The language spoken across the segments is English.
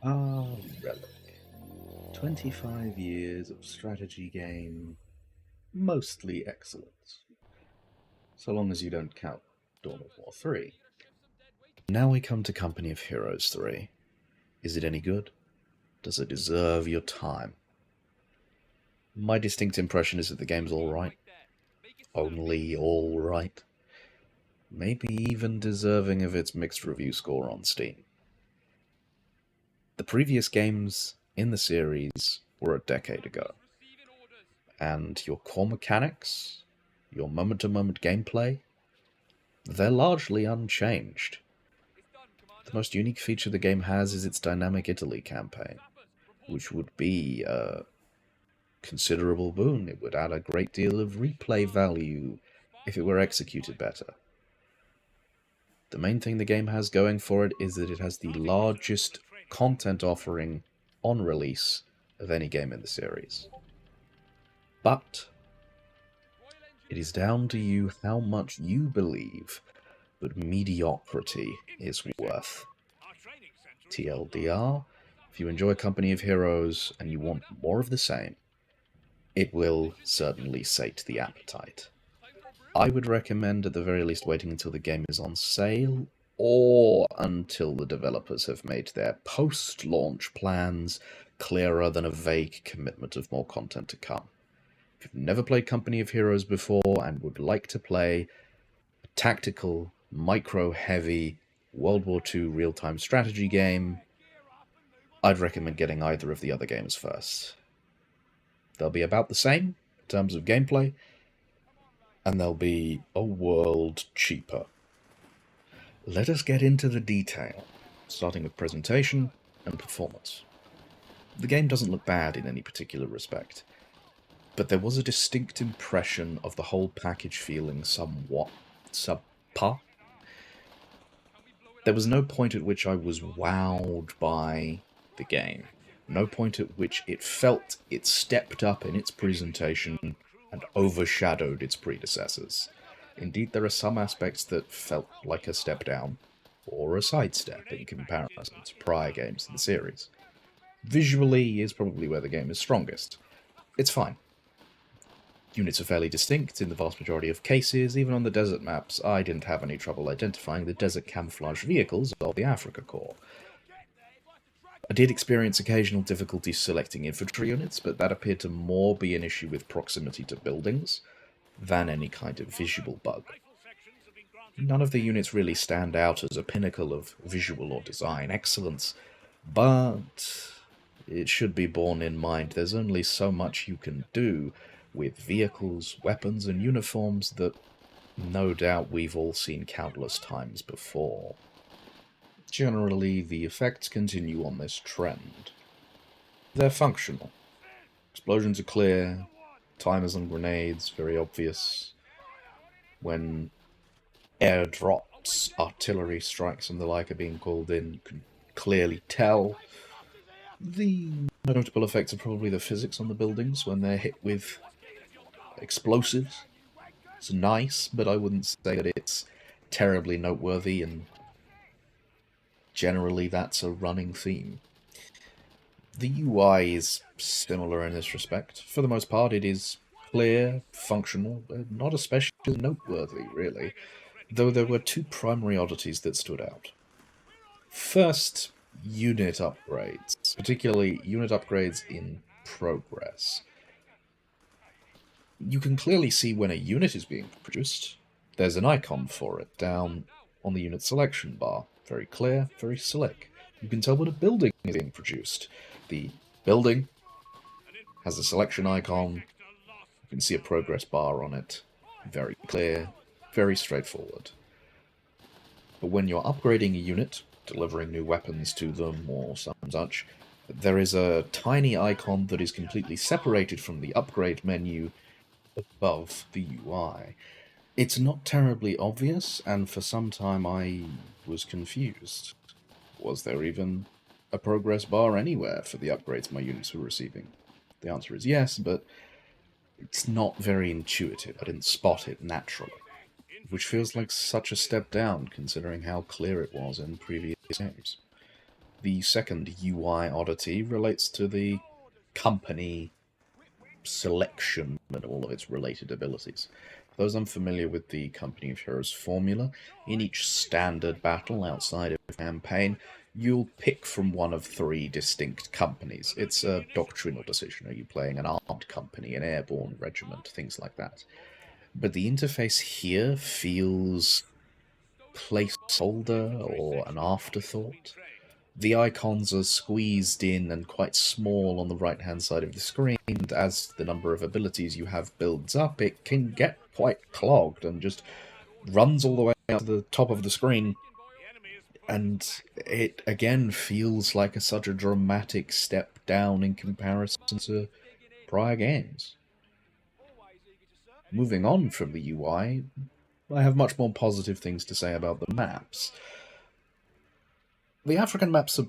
Ah, Relic. 25 years of strategy game, mostly excellent. So long as you don't count Dawn of War 3. Now we come to Company of Heroes 3. Is it any good? Does it deserve your time? My distinct impression is that the game's alright. Only alright. Maybe even deserving of its mixed review score on Steam. The previous games in the series were a decade ago, and your core mechanics, your moment to moment gameplay, they're largely unchanged. The most unique feature the game has is its dynamic Italy campaign, which would be a considerable boon. It would add a great deal of replay value if it were executed better. The main thing the game has going for it is that it has the largest content offering on release of any game in the series. But it is down to you how much you believe that mediocrity is worth. TLDR, if you enjoy Company of Heroes and you want more of the same, it will certainly sate the appetite. I would recommend at the very least waiting until the game is on sale or until the developers have made their post-launch plans clearer than a vague commitment of more content to come. If you've never played Company of Heroes before and would like to play a tactical, micro-heavy World War II real-time strategy game, I'd recommend getting either of the other games first. They'll be about the same in terms of gameplay, and they'll be a world cheaper. Let us get into the detail, starting with presentation and performance. The game doesn't look bad in any particular respect, but there was a distinct impression of the whole package feeling somewhat subpar. There was no point at which I was wowed by the game. No point at which it felt it stepped up in its presentation and overshadowed its predecessors. Indeed, there are some aspects that felt like a step down, or a sidestep in comparison to prior games in the series. Visually is probably where the game is strongest. It's fine. Units are fairly distinct in the vast majority of cases. Even on the desert maps, I didn't have any trouble identifying the desert camouflage vehicles of the Africa Corps. I did experience occasional difficulty selecting infantry units, but that appeared to more be an issue with proximity to buildings than any kind of visual bug. None of the units really stand out as a pinnacle of visual or design excellence, but it should be borne in mind there's only so much you can do with vehicles, weapons, and uniforms that no doubt we've all seen countless times before. Generally, the effects continue on this trend. They're functional. Explosions are clear, timers on grenades very obvious. When airdrops, artillery strikes, and the like are being called in, you can clearly tell. The notable effects are probably the physics on the buildings when they're hit with explosives. It's nice, but I wouldn't say that it's terribly noteworthy, and generally that's a running theme. The UI is similar in this respect. For the most part, it is clear, functional, but not especially noteworthy, really, though there were two primary oddities that stood out. First, unit upgrades, particularly unit upgrades in progress. You can clearly see when a unit is being produced. There's an icon for it down on the unit selection bar. Very clear, very slick. You can tell when a building is being produced. The building has a selection icon. You can see a progress bar on it. Very clear, very straightforward. But when you're upgrading a unit, delivering new weapons to them or some such, there is a tiny icon that is completely separated from the upgrade menu above the UI. It's not terribly obvious, and for some time I was confused. Was there even a progress bar anywhere for the upgrades my units were receiving? The answer is yes, but it's not very intuitive. I didn't spot it naturally, which feels like such a step down considering how clear it was in previous games. The second UI oddity relates to the company selection and all of its related abilities. For those unfamiliar with the Company of Heroes formula, in each standard battle outside of campaign, you'll pick from one of three distinct companies. It's a doctrinal decision. Are you playing an armed company, an airborne regiment, things like that? But the interface here feels placeholder or an afterthought. The icons are squeezed in and quite small on the right hand side of the screen, and as the number of abilities you have builds up, it can get quite clogged and just runs all the way out to the top of the screen. And it again feels like such a dramatic step down in comparison to prior games. Moving on from the UI, I have much more positive things to say about the maps. The African maps are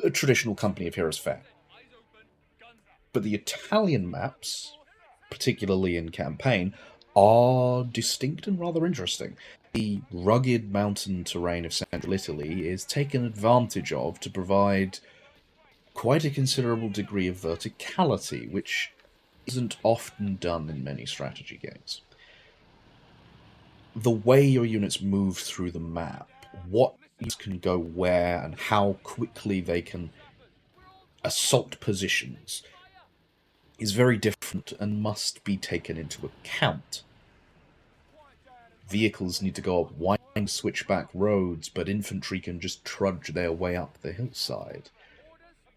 a traditional Company of Heroes fare, but the Italian maps, particularly in campaign, are distinct and rather interesting. The rugged mountain terrain of central Italy is taken advantage of to provide quite a considerable degree of verticality, which isn't often done in many strategy games. The way your units move through the map, what units can go where, and how quickly they can assault positions is very different and must be taken into account. Vehicles need to go up winding switchback roads, but infantry can just trudge their way up the hillside.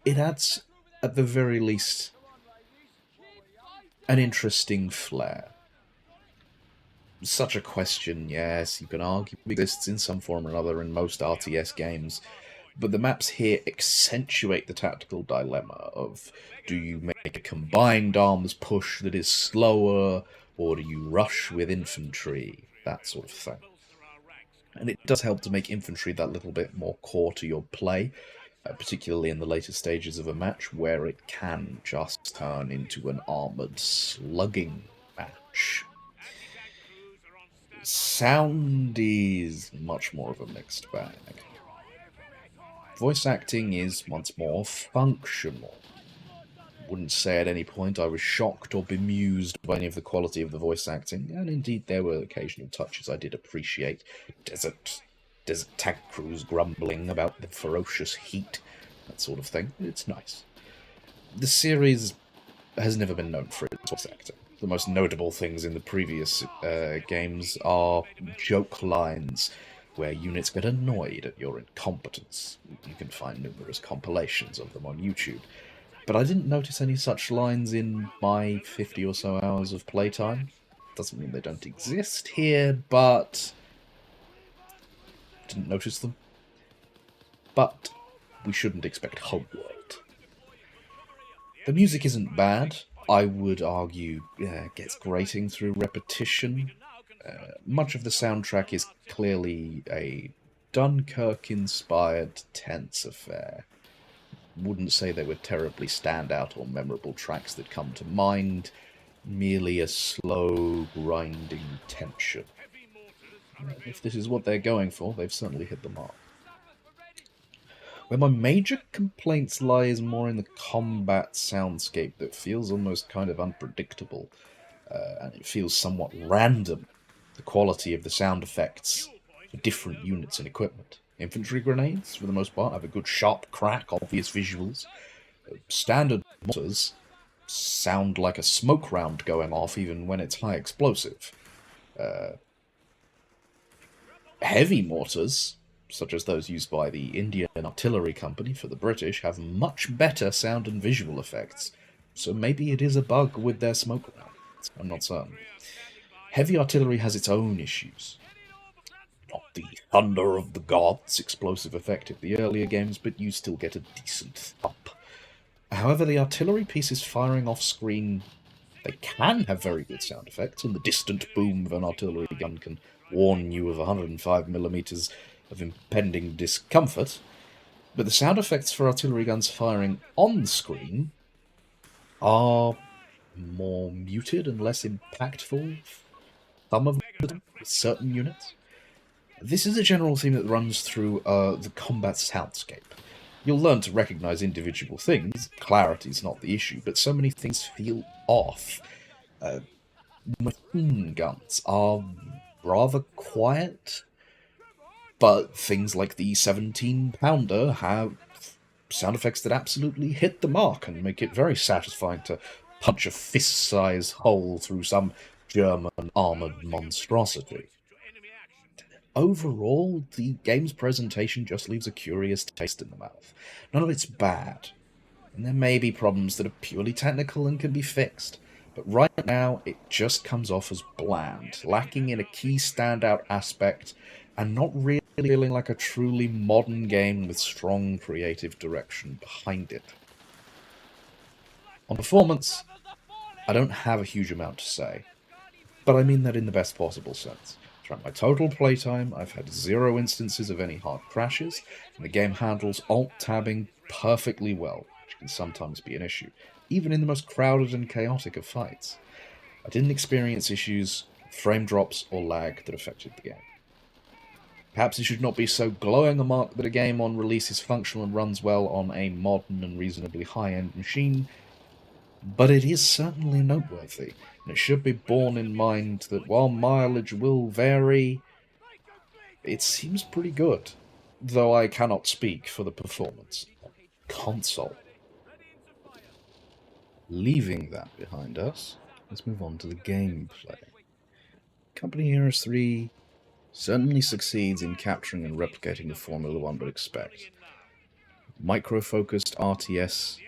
It adds, at the very least, an interesting flair. Such a question, yes, you can argue exists in some form or another in most RTS games, but the maps here accentuate the tactical dilemma of, do you make a combined arms push that is slower, or do you rush with infantry? That sort of thing. And it does help to make infantry that little bit more core to your play, particularly in the later stages of a match, where it can just turn into an armoured slugging match. Sound is much more of a mixed bag. Voice acting is, once more, functional. Wouldn't say at any point I was shocked or bemused by any of the quality of the voice acting, and indeed there were occasional touches I did appreciate. Desert tank crews grumbling about the ferocious heat, that sort of thing. It's nice. The series has never been known for its voice acting. The most notable things in the previous games are joke lines where units get annoyed at your incompetence. You can find numerous compilations of them on YouTube. But I didn't notice any such lines in my 50 or so hours of playtime. Doesn't mean they don't exist here, but didn't notice them. But we shouldn't expect homeworld. The music isn't bad. I would argue gets grating through repetition. Much of the soundtrack is clearly a Dunkirk-inspired tense affair. Wouldn't say they were terribly standout or memorable tracks that come to mind, merely a slow, grinding tension. If this is what they're going for, they've certainly hit the mark. Where my major complaints lie is more in the combat soundscape that feels almost kind of unpredictable, and it feels somewhat random, the quality of the sound effects for different units and equipment. Infantry grenades, for the most part, have a good sharp crack, obvious visuals. Standard mortars sound like a smoke round going off even when it's high explosive. Heavy mortars, such as those used by the Indian Artillery Company for the British, have much better sound and visual effects, so maybe it is a bug with their smoke rounds. I'm not certain. Heavy artillery has its own issues. Not the thunder of the gods explosive effect of the earlier games, but you still get a decent thump. However, the artillery pieces firing off screen, they can have very good sound effects, and the distant boom of an artillery gun can warn you of 105mm of impending discomfort, but the sound effects for artillery guns firing on screen are more muted and less impactful. Some of them, with certain units. This is a general theme that runs through the combat soundscape. You'll learn to recognize individual things. Clarity's not the issue, but so many things feel off. Uh, Machine guns are rather quiet, but things like the 17-pounder have sound effects that absolutely hit the mark and make it very satisfying to punch a fist-sized hole through some German armored monstrosity. Overall, the game's presentation just leaves a curious taste in the mouth. None of it's bad, and there may be problems that are purely technical and can be fixed, but right now it just comes off as bland, lacking in a key standout aspect, and not really feeling like a truly modern game with strong creative direction behind it. On performance, I don't have a huge amount to say, but I mean that in the best possible sense. Throughout my total playtime, I've had 0 instances of any hard crashes, and the game handles alt-tabbing perfectly well, which can sometimes be an issue, even in the most crowded and chaotic of fights. I didn't experience issues, frame drops, or lag that affected the game. Perhaps it should not be so glowing a mark that a game on release is functional and runs well on a modern and reasonably high-end machine, but it is certainly noteworthy, and it should be borne in mind that while mileage will vary, it seems pretty good, though I cannot speak for the performance on console. Leaving that behind us, let's move on to the gameplay. Company Heroes 3 certainly succeeds in capturing and replicating the formula one would expect. Micro-focused RTS,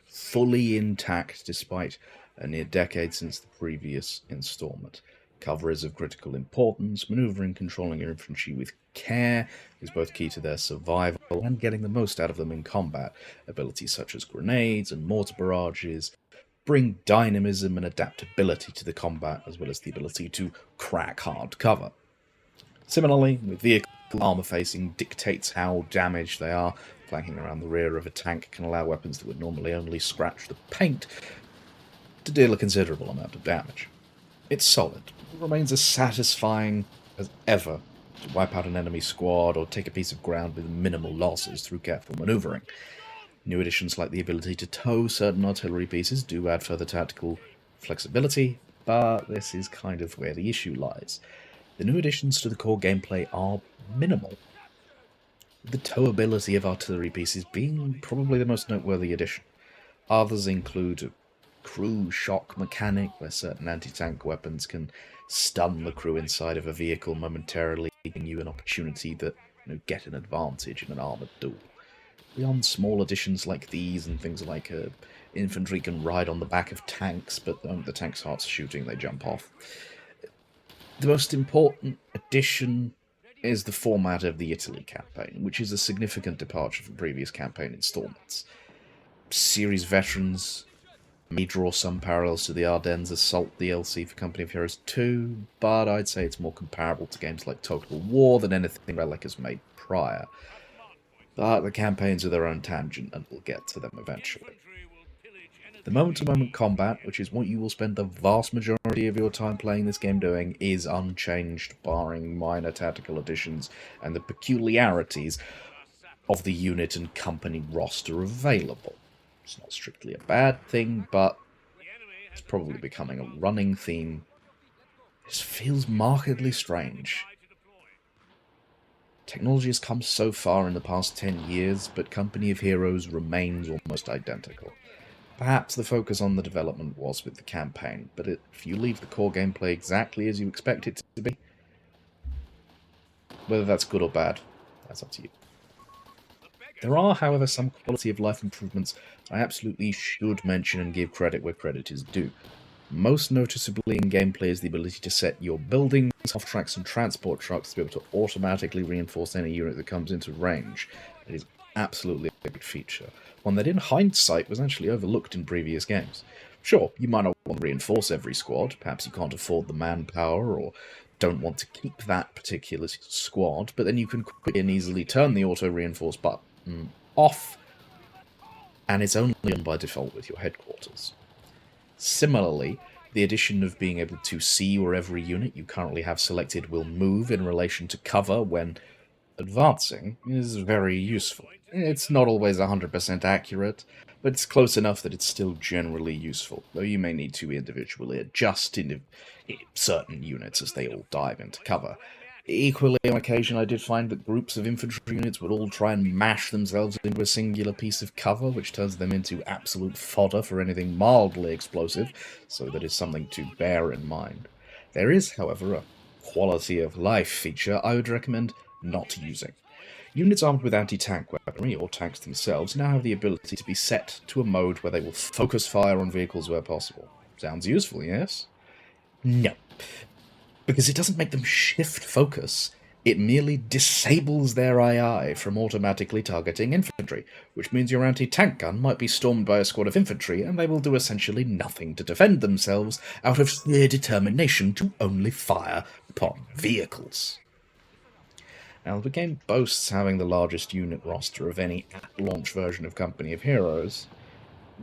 fully intact despite a near decade since the previous installment. Coverage of critical importance, maneuvering, controlling your infantry with care is both key to their survival and getting the most out of them in combat. Abilities such as grenades and mortar barrages bring dynamism and adaptability to the combat, as well as the ability to crack hard cover. Similarly, with vehicle armor facing dictates how damaged they are. Flanking around the rear of a tank can allow weapons that would normally only scratch the paint to deal a considerable amount of damage. It's solid. It remains as satisfying as ever to wipe out an enemy squad or take a piece of ground with minimal losses through careful maneuvering. New additions like the ability to tow certain artillery pieces do add further tactical flexibility, but this is kind of where the issue lies. The new additions to the core gameplay are minimal, the towability of artillery pieces being probably the most noteworthy addition. Others include a crew shock mechanic, where certain anti-tank weapons can stun the crew inside of a vehicle momentarily, giving you an opportunity to get an advantage in an armoured duel. Beyond small additions like these and things like infantry can ride on the back of tanks, but when the tank starts shooting, they jump off. The most important addition is the format of the Italy campaign, which is a significant departure from previous campaign installments. Series veterans may draw some parallels to the Ardennes Assault DLC for Company of Heroes 2, but I'd say it's more comparable to games like Total War than anything Relic has made prior. But the campaigns are their own tangent, and we'll get to them eventually. The moment-to-moment combat, which is what you will spend the vast majority of your time playing this game doing, is unchanged, barring minor tactical additions and the peculiarities of the unit and company roster available. It's not strictly a bad thing, but it's probably becoming a running theme. This feels markedly strange. Technology has come so far in the past 10 years, but Company of Heroes remains almost identical. Perhaps the focus on the development was with the campaign, but if you leave the core gameplay exactly as you expect it to be, whether that's good or bad, that's up to you. There are, however, some quality of life improvements I absolutely should mention and give credit where credit is due. Most noticeably in gameplay is the ability to set your buildings, off-tracks and transport trucks to be able to automatically reinforce any unit that comes into range. It is absolutely a big feature, one that in hindsight was actually overlooked in previous games. Sure, you might not want to reinforce every squad, perhaps you can't afford the manpower or don't want to keep that particular squad, but then you can quickly and easily turn the auto-reinforce button off, and it's only on by default with your headquarters. Similarly, the addition of being able to see where every unit you currently have selected will move in relation to cover when Advancing is very useful. It's not always 100% accurate, but it's close enough that it's still generally useful, though you may need to individually adjust certain units as they all dive into cover. Equally, on occasion, I did find that groups of infantry units would all try and mash themselves into a singular piece of cover, which turns them into absolute fodder for anything mildly explosive, so that is something to bear in mind. There is, however, a quality of life feature I would recommend not using. Units armed with anti-tank weaponry, or tanks themselves, now have the ability to be set to a mode where they will focus fire on vehicles where possible. Sounds useful, yes? No, because it doesn't make them shift focus. It merely disables their AI from automatically targeting infantry, which means your anti-tank gun might be stormed by a squad of infantry, and they will do essentially nothing to defend themselves out of sheer determination to only fire upon vehicles. Now, the game boasts having the largest unit roster of any at-launch version of Company of Heroes.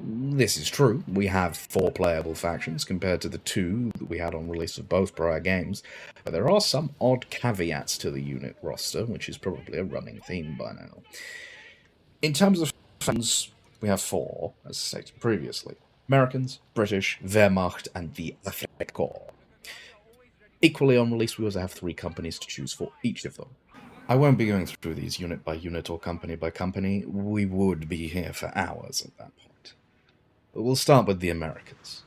This is true. We have 4 playable factions compared to the 2 that we had on release of both prior games, but there are some odd caveats to the unit roster, which is probably a running theme by now. In terms of factions, we have 4, as stated previously: Americans, British, Wehrmacht, and the Afrika Korps. Equally on release, we also have 3 companies to choose for each of them. I won't be going through these unit by unit or company by company. We would be here for hours at that point. But we'll start with the Americans.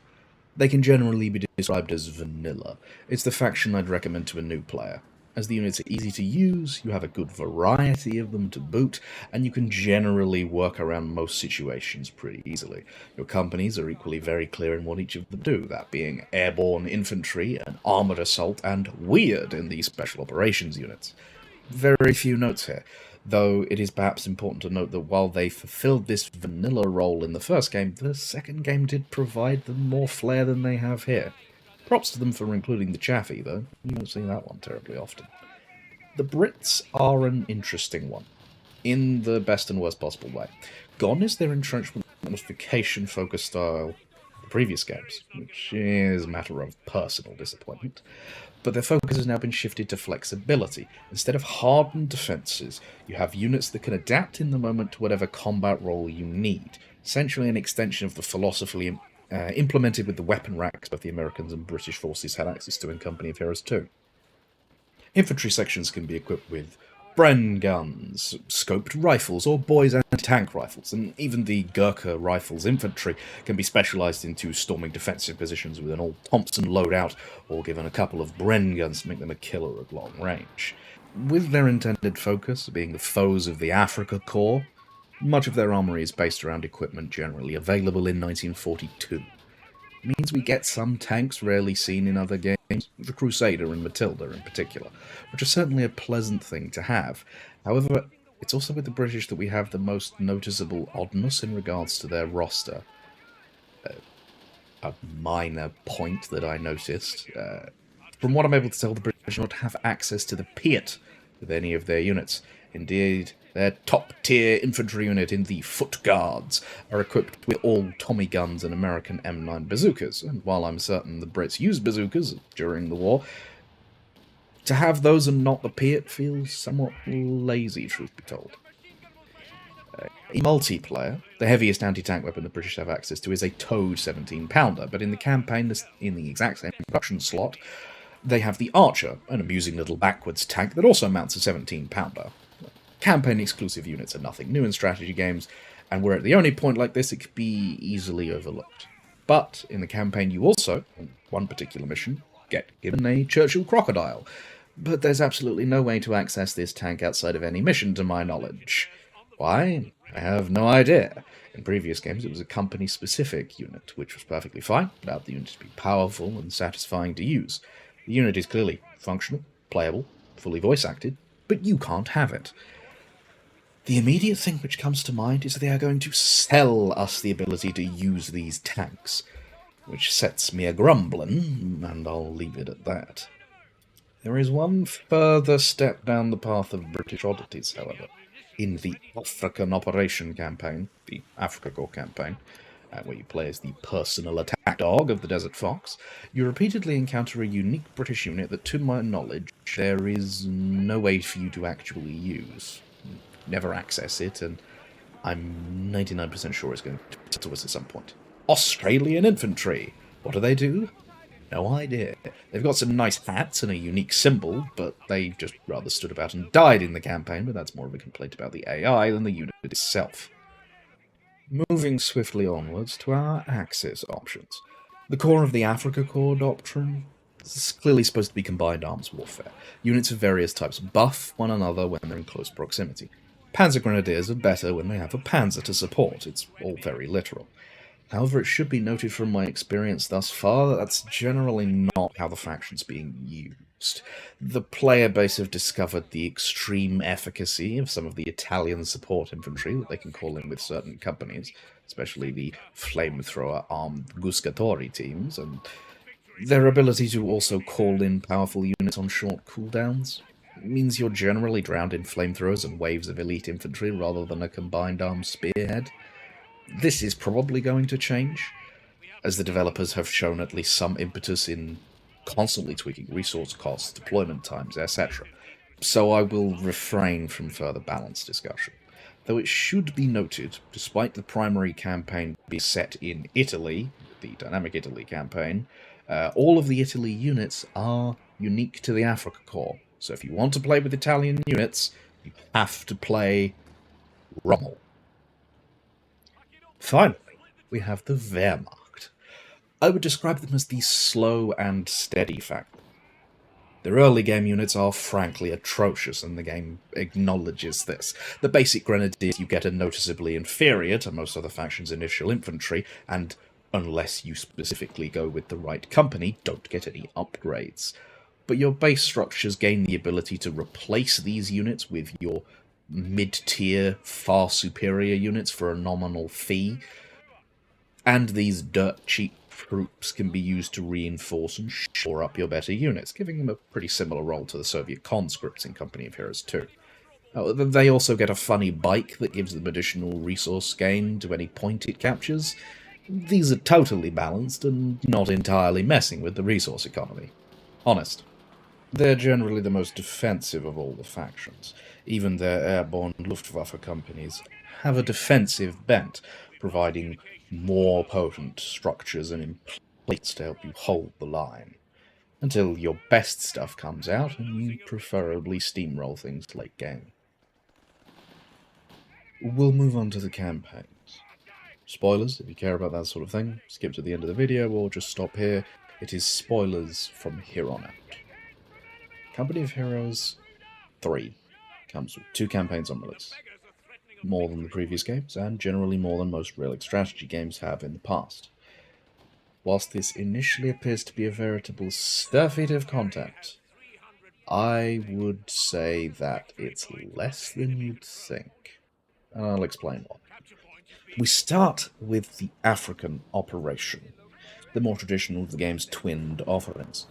They can generally be described as vanilla. It's the faction I'd recommend to a new player. As the units are easy to use, you have a good variety of them to boot, and you can generally work around most situations pretty easily. Your companies are equally very clear in what each of them do, that being airborne infantry, an armoured assault, and weird in the special operations units. Very few notes here, though it is perhaps important to note that while they fulfilled this vanilla role in the first game, the second game did provide them more flair than they have here. Props to them for including the Chaffee, though. You don't see that one terribly often. The Brits are an interesting one, in the best and worst possible way. Gone is their entrenchment modification-focused style of the previous games, which is a matter of personal disappointment. But their focus has now been shifted to flexibility. Instead of hardened defences, you have units that can adapt in the moment to whatever combat role you need. Essentially an extension of the philosophy implemented with the weapon racks both the Americans and British forces had access to in Company of Heroes 2. Infantry sections can be equipped with Bren guns, scoped rifles, or boys anti-tank rifles, and even the Gurkha Rifles infantry can be specialised into storming defensive positions with an old Thompson loadout, or given a couple of Bren guns to make them a killer at long range. With their intended focus being the foes of the Afrika Korps, much of their armoury is based around equipment generally available in 1942. It means we get some tanks rarely seen in other games, the Crusader and Matilda in particular, which are certainly a pleasant thing to have. However, it's also with the British that we have the most noticeable oddness in regards to their roster. A minor point that I noticed. From what I'm able to tell, the British do not have access to the Piat with any of their units. Indeed, their top-tier infantry unit in the Foot Guards are equipped with all Tommy guns and American M9 bazookas, and while I'm certain the Brits used bazookas during the war, to have those and not the Piat feels somewhat lazy, truth be told. In multiplayer, the heaviest anti-tank weapon the British have access to is a towed 17-pounder, but in the campaign, in the exact same production slot, they have the Archer, an amusing little backwards tank that also mounts a 17-pounder. Campaign-exclusive units are nothing new in strategy games, and were at the only point like this, it could be easily overlooked. But in the campaign, you also, on one particular mission, get given a Churchill Crocodile. But there's absolutely no way to access this tank outside of any mission, to my knowledge. Why? I have no idea. In previous games, it was a company-specific unit, which was perfectly fine, allowed the unit to be powerful and satisfying to use. The unit is clearly functional, playable, fully voice-acted, but you can't have it. The immediate thing which comes to mind is they are going to sell us the ability to use these tanks, which sets me a-grumbling, and I'll leave it at that. There is one further step down the path of British oddities, however. In the African Operation campaign, the Afrika Korps campaign, where you play as the personal attack dog of the Desert Fox, you repeatedly encounter a unique British unit that, to my knowledge, there is no way for you to actually use. Never access it, and I'm 99% sure it's going to to us at some point. Australian infantry! What do? No idea. They've got some nice hats and a unique symbol, but they just rather stood about and died in the campaign, but that's more of a complaint about the AI than the unit itself. Moving swiftly onwards to our Axis options. The core of the Africa Corps doctrine is clearly supposed to be combined arms warfare. Units of various types buff one another when they're in close proximity. Panzer Grenadiers are better when they have a panzer to support. It's all very literal. However, it should be noted from my experience thus far that that's generally not how the faction's being used. The player base have discovered the extreme efficacy of some of the Italian support infantry that they can call in with certain companies, especially the flamethrower armed Guscatori teams, and their ability to also call in powerful units on short cooldowns means you're generally drowned in flamethrowers and waves of elite infantry rather than a combined arms spearhead. This is probably going to change, as the developers have shown at least some impetus in constantly tweaking resource costs, deployment times, etc. So I will refrain from further balance discussion. Though it should be noted, despite the primary campaign being set in Italy, the Dynamic Italy campaign, all of the Italy units are unique to the Africa Corps. So if you want to play with Italian units, you have to play Rommel. Finally, we have the Wehrmacht. I would describe them as the slow and steady faction. Their early game units are frankly atrocious, and the game acknowledges this. The basic grenadiers you get are noticeably inferior to most other factions' initial infantry, and unless you specifically go with the right company, don't get any upgrades. But your base structures gain the ability to replace these units with your mid-tier, far superior units for a nominal fee, and these dirt-cheap troops can be used to reinforce and shore up your better units, giving them a pretty similar role to the Soviet conscripts in Company of Heroes 2. They also get a funny bike that gives them additional resource gain to any point it captures. These are totally balanced and not entirely messing with the resource economy. Honest. They're generally the most defensive of all the factions. Even their airborne Luftwaffe companies have a defensive bent, providing more potent structures and emplacements to help you hold the line. Until your best stuff comes out, and you preferably steamroll things late game. We'll move on to the campaigns. Spoilers, if you care about that sort of thing, skip to the end of the video or just stop here. It is spoilers from here on out. Company of Heroes 3 comes with 2 campaigns on release. More than the previous games, and generally more than most Relic strategy games have in the past. Whilst this initially appears to be a veritable surfeit of content, I would say that it's less than you'd think. And I'll explain why. We start with the African operation, the more traditional of the game's twinned offerings.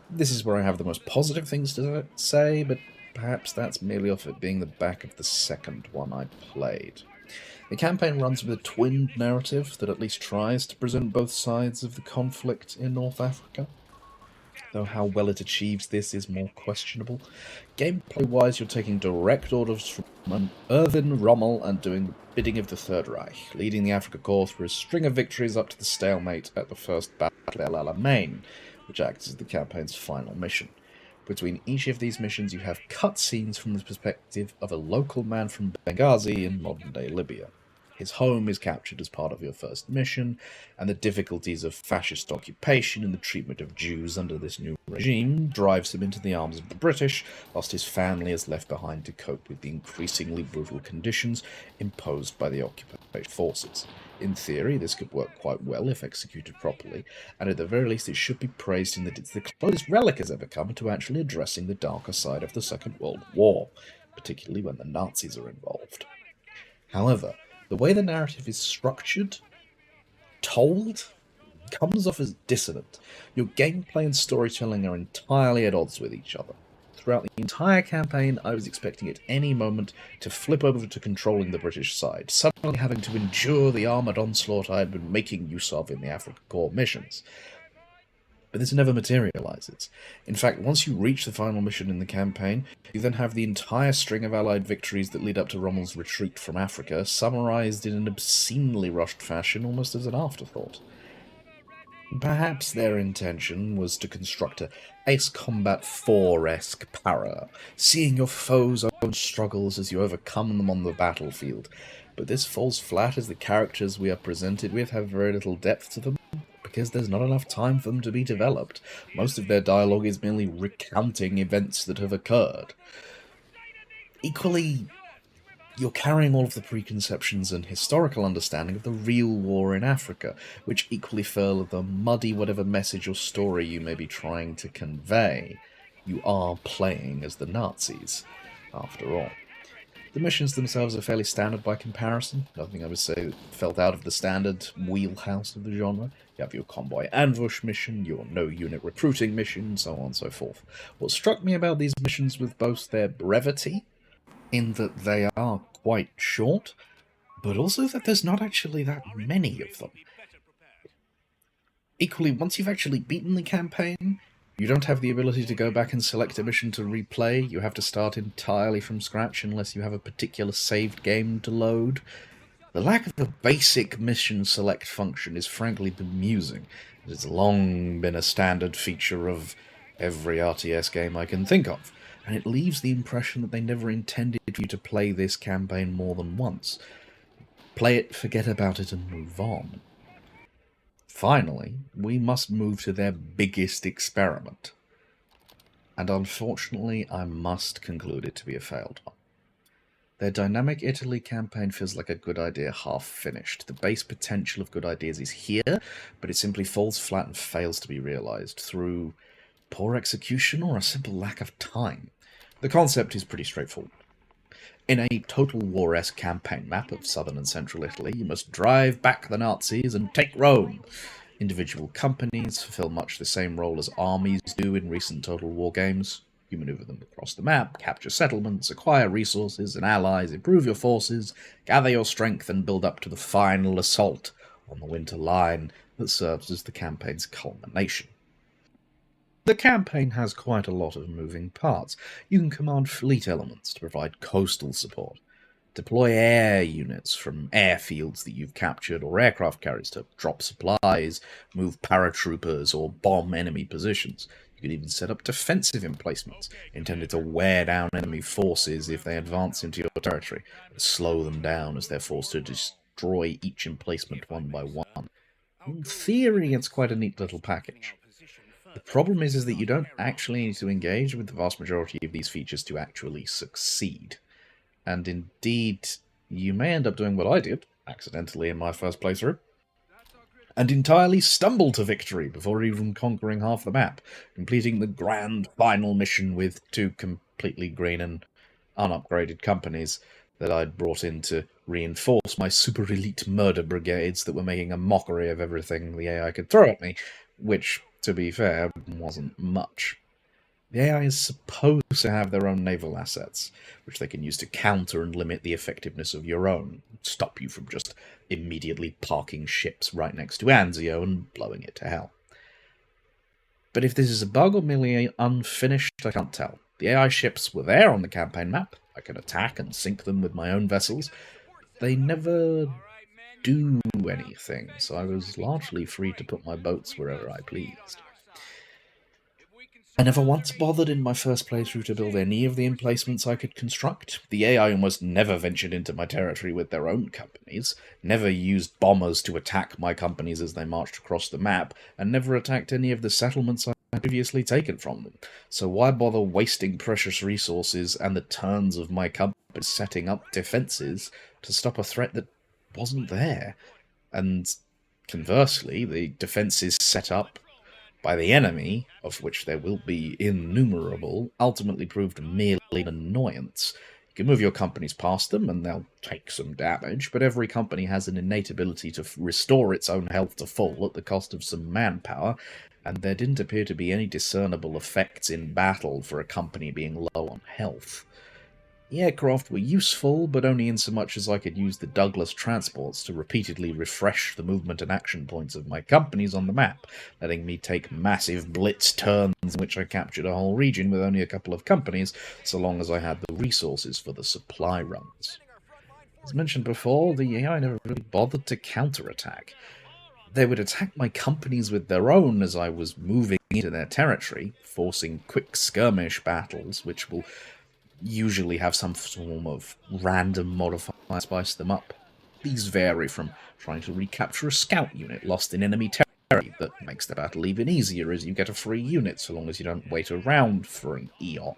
This is where I have the most positive things to say, but perhaps that's merely off it being the back of the second one I played. The campaign runs with a twinned narrative that at least tries to present both sides of the conflict in North Africa, though how well it achieves this is more questionable. Gameplay-wise, you're taking direct orders from Erwin Rommel and doing the bidding of the Third Reich, leading the Africa Corps through a string of victories up to the stalemate at the First Battle of El Alamein, which acts as the campaign's final mission. Between each of these missions, you have cutscenes from the perspective of a local man from Benghazi in modern-day Libya. His home is captured as part of your first mission, and the difficulties of fascist occupation and the treatment of Jews under this new regime drives him into the arms of the British, whilst his family is left behind to cope with the increasingly brutal conditions imposed by the occupation forces. In theory, this could work quite well if executed properly, and at the very least it should be praised in that it's the closest Relic has ever come to actually addressing the darker side of the Second World War, particularly when the Nazis are involved. However, the way the narrative is structured, told, comes off as dissonant. Your gameplay and storytelling are entirely at odds with each other. Throughout the entire campaign, I was expecting at any moment to flip over to controlling the British side, suddenly having to endure the armoured onslaught I had been making use of in the Africa Corps missions. But this never materializes. In fact, once you reach the final mission in the campaign, you then have the entire string of Allied victories that lead up to Rommel's retreat from Africa, summarized in an obscenely rushed fashion, almost as an afterthought. Perhaps their intention was to construct a Ace Combat 4-esque parallel, seeing your foes' own struggles as you overcome them on the battlefield. But this falls flat as the characters we are presented with have very little depth to them, because there's not enough time for them to be developed. Most of their dialogue is merely recounting events that have occurred. Equally, you're carrying all of the preconceptions and historical understanding of the real war in Africa, which equally further muddy whatever message or story you may be trying to convey. You are playing as the Nazis, after all. The missions themselves are fairly standard by comparison. Nothing I would say felt out of the standard wheelhouse of the genre. You have your convoy ambush mission, your no-unit recruiting mission, so on and so forth. What struck me about these missions was both their brevity, in that they are quite short, but also that there's not actually that many of them. Equally, once you've actually beaten the campaign, you don't have the ability to go back and select a mission to replay. You have to start entirely from scratch unless you have a particular saved game to load. The lack of a basic mission select function is frankly bemusing. It has long been a standard feature of every RTS game I can think of, and it leaves the impression that they never intended you to play this campaign more than once. Play it, forget about it, and move on. Finally, we must move to their biggest experiment. And unfortunately, I must conclude it to be a failed one. Their Dynamic Italy campaign feels like a good idea half-finished. The base potential of good ideas is here, but it simply falls flat and fails to be realized through poor execution or a simple lack of time. The concept is pretty straightforward. In a Total War-esque campaign map of southern and central Italy, you must drive back the Nazis and take Rome. Individual companies fulfill much the same role as armies do in recent Total War games. You maneuver them across the map, capture settlements, acquire resources and allies, improve your forces, gather your strength, and build up to the final assault on the Winter Line that serves as the campaign's culmination. The campaign has quite a lot of moving parts. You can command fleet elements to provide coastal support, deploy air units from airfields that you've captured, or aircraft carriers to drop supplies, move paratroopers, or bomb enemy positions. You could even set up defensive emplacements intended to wear down enemy forces if they advance into your territory, and slow them down as they're forced to destroy each emplacement one by one. In theory, it's quite a neat little package. The problem is that you don't actually need to engage with the vast majority of these features to actually succeed. And indeed, you may end up doing what I did, accidentally in my first playthrough, and entirely stumble to victory before even conquering half the map, completing the grand final mission with 2 completely green and unupgraded companies that I'd brought in to reinforce my super elite murder brigades that were making a mockery of everything the AI could throw at me, which, to be fair, wasn't much. The AI is supposed to have their own naval assets, which they can use to counter and limit the effectiveness of your own, stop you from just immediately parking ships right next to Anzio and blowing it to hell. But if this is a bug or merely unfinished, I can't tell. The AI ships were there on the campaign map. I could attack and sink them with my own vessels. They never do anything, so I was largely free to put my boats wherever I pleased. I never once bothered in my first playthrough to build any of the emplacements I could construct. The AI almost never ventured into my territory with their own companies, never used bombers to attack my companies as they marched across the map, and never attacked any of the settlements I had previously taken from them. So why bother wasting precious resources and the turns of my companies setting up defences to stop a threat that wasn't there? And conversely, the defences set up by the enemy, of which there will be innumerable, ultimately proved merely an annoyance. You can move your companies past them, and they'll take some damage, but every company has an innate ability to restore its own health to full at the cost of some manpower, and there didn't appear to be any discernible effects in battle for a company being low on health. The aircraft were useful, but only insomuch as I could use the Douglas transports to repeatedly refresh the movement and action points of my companies on the map, letting me take massive blitz turns in which I captured a whole region with only a couple of companies, so long as I had the resources for the supply runs. As mentioned before, the AI never really bothered to counterattack. They would attack my companies with their own as I was moving into their territory, forcing quick skirmish battles, which will usually have some form of random modifier to spice them up. These vary from trying to recapture a scout unit lost in enemy territory that makes the battle even easier as you get a free unit so long as you don't wait around for an eon,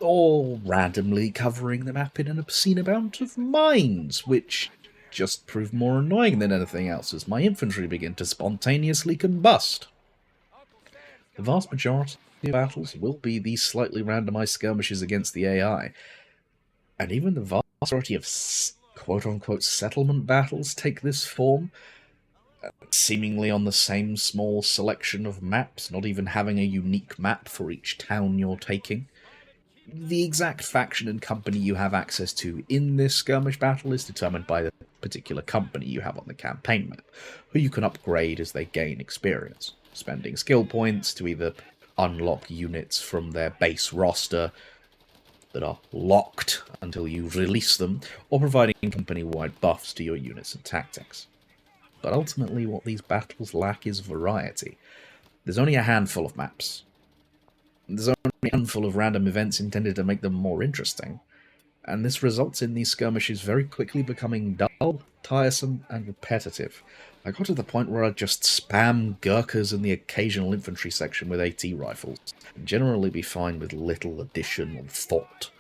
or randomly covering the map in an obscene amount of mines, which just prove more annoying than anything else as my infantry begin to spontaneously combust. The vast majority of battles will be these slightly randomized skirmishes against the AI, and even the vast majority of quote-unquote settlement battles take this form, seemingly on the same small selection of maps, not even having a unique map for each town you're taking. The exact faction and company you have access to in this skirmish battle is determined by the particular company you have on the campaign map, who you can upgrade as they gain experience, spending skill points to either unlock units from their base roster that are locked until you release them, or providing company-wide buffs to your units and tactics. But ultimately, what these battles lack is variety. There's only a handful of maps. There's only a handful of random events intended to make them more interesting, and this results in these skirmishes very quickly becoming dull, tiresome, and repetitive. I got to the point where I'd just spam Gurkhas and the occasional infantry section with AT rifles, and generally be fine with little additional thought.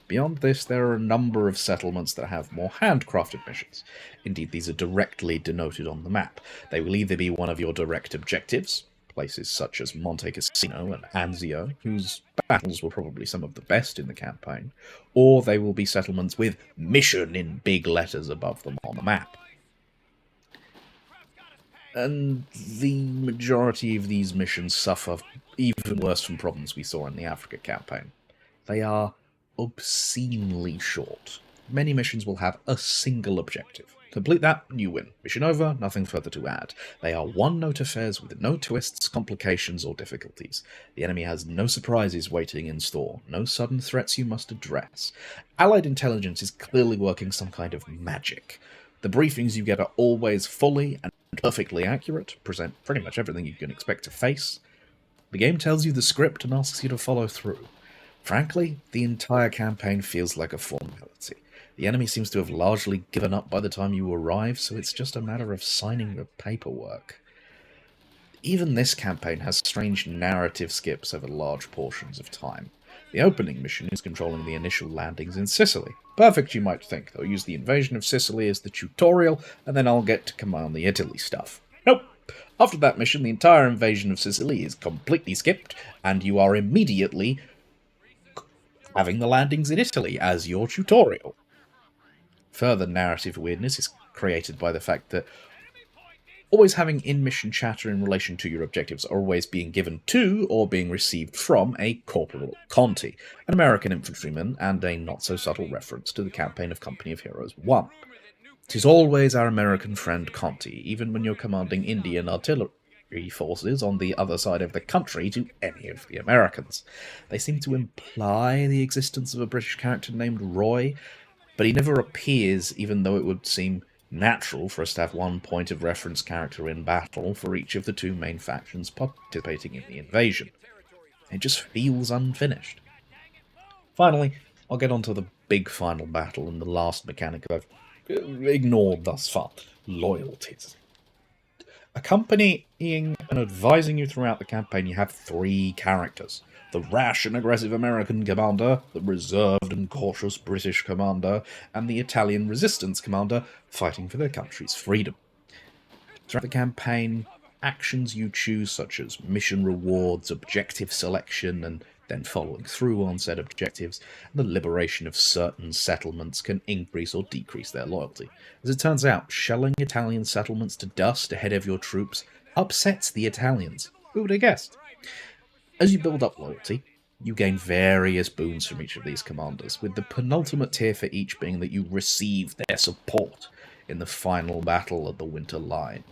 Beyond this, there are a number of settlements that have more handcrafted missions. Indeed, these are directly denoted on the map. They will either be one of your direct objectives, places such as Monte Cassino and Anzio, whose battles were probably some of the best in the campaign, or they will be settlements with mission in big letters above them on the map. And the majority of these missions suffer even worse from problems we saw in the Africa campaign. They are obscenely short. Many missions will have a single objective. Complete that, you win. Mission over, nothing further to add. They are one-note affairs with no twists, complications, or difficulties. The enemy has no surprises waiting in store, no sudden threats you must address. Allied intelligence is clearly working some kind of magic. The briefings you get are always fully and perfectly accurate, present pretty much everything you can expect to face. The game tells you the script and asks you to follow through. Frankly, the entire campaign feels like a formality. The enemy seems to have largely given up by the time you arrive, so it's just a matter of signing the paperwork. Even this campaign has strange narrative skips over large portions of time. The opening mission is controlling the initial landings in Sicily. Perfect, you might think. They'll use the invasion of Sicily as the tutorial, and then I'll get to command the Italy stuff. Nope. After that mission, the entire invasion of Sicily is completely skipped, and you are immediately having the landings in Italy as your tutorial. Further narrative weirdness is created by the fact that always having in-mission chatter in relation to your objectives are always being given to or being received from a Corporal Conti, an American infantryman, and a not-so-subtle reference to the campaign of Company of Heroes 1. It is always our American friend Conti, even when you're commanding Indian artillery forces on the other side of the country to any of the Americans. They seem to imply the existence of a British character named Roy, but he never appears, even though it would seem natural for us to have one point of reference character in battle for each of the two main factions participating in the invasion. It just feels unfinished. Finally, I'll get onto the big final battle and the last mechanic I've ignored thus far: loyalties. Accompanying and advising you throughout the campaign, you have three characters: the rash and aggressive American commander, the reserved and cautious British commander, and the Italian resistance commander fighting for their country's freedom. Throughout the campaign, actions you choose, such as mission rewards, objective selection, and then following through on said objectives, and the liberation of certain settlements can increase or decrease their loyalty. As it turns out, shelling Italian settlements to dust ahead of your troops upsets the Italians. Who would have guessed? As you build up loyalty, you gain various boons from each of these commanders, with the penultimate tier for each being that you receive their support in the final battle of the Winter Line.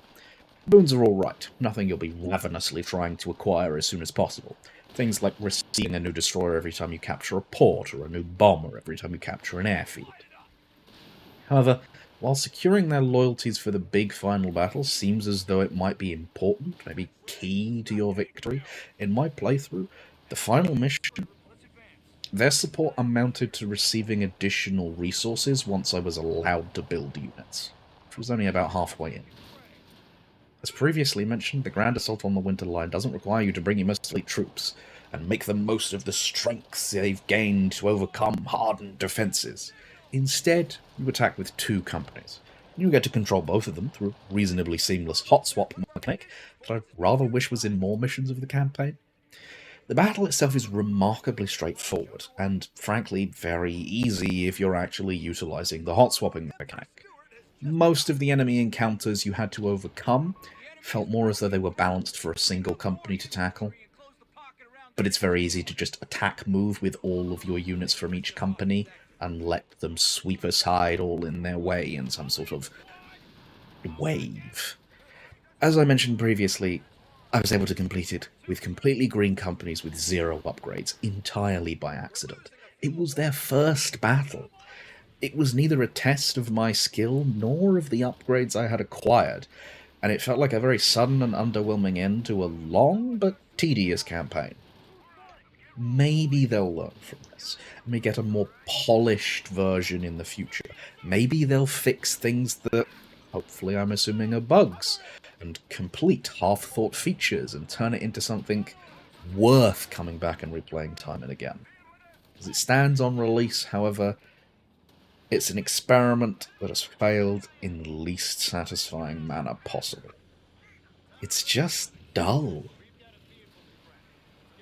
Boons are alright, nothing you'll be ravenously trying to acquire as soon as possible. Things like receiving a new destroyer every time you capture a port, or a new bomber every time you capture an airfield. However, while securing their loyalties for the big final battle seems as though it might be important, maybe key to your victory, in my playthrough, the final mission, their support amounted to receiving additional resources once I was allowed to build units, which was only about halfway in. As previously mentioned, the Grand Assault on the Winter Line doesn't require you to bring your most elite troops and make the most of the strengths they've gained to overcome hardened defences. Instead, you attack with 2 companies. You get to control both of them through a reasonably seamless hot swap mechanic that I rather wish was in more missions of the campaign. The battle itself is remarkably straightforward, and frankly very easy if you're actually utilising the hot swapping mechanic. Most of the enemy encounters you had to overcome felt more as though they were balanced for a single company to tackle. But it's very easy to just attack move with all of your units from each company and let them sweep aside all in their way in some sort of wave. As I mentioned previously, I was able to complete it with completely green companies with 0 upgrades, entirely by accident. It was their first battle. It was neither a test of my skill nor of the upgrades I had acquired, and it felt like a very sudden and underwhelming end to a long but tedious campaign. Maybe they'll learn from this, and we get a more polished version in the future. Maybe they'll fix things that, hopefully I'm assuming, are bugs, and complete half-thought features, and turn it into something worth coming back and replaying time and again. As it stands on release, however, it's an experiment that has failed in the least satisfying manner possible. It's just dull.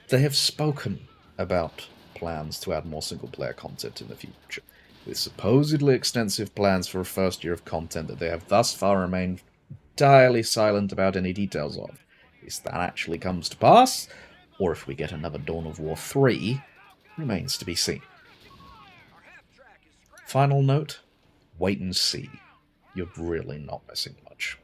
They have spoken about plans to add more single-player content in the future, with supposedly extensive plans for a first year of content that they have thus far remained entirely silent about any details of. If that actually comes to pass, or if we get another Dawn of War 3, remains to be seen. Final note, wait and see. You're really not missing much.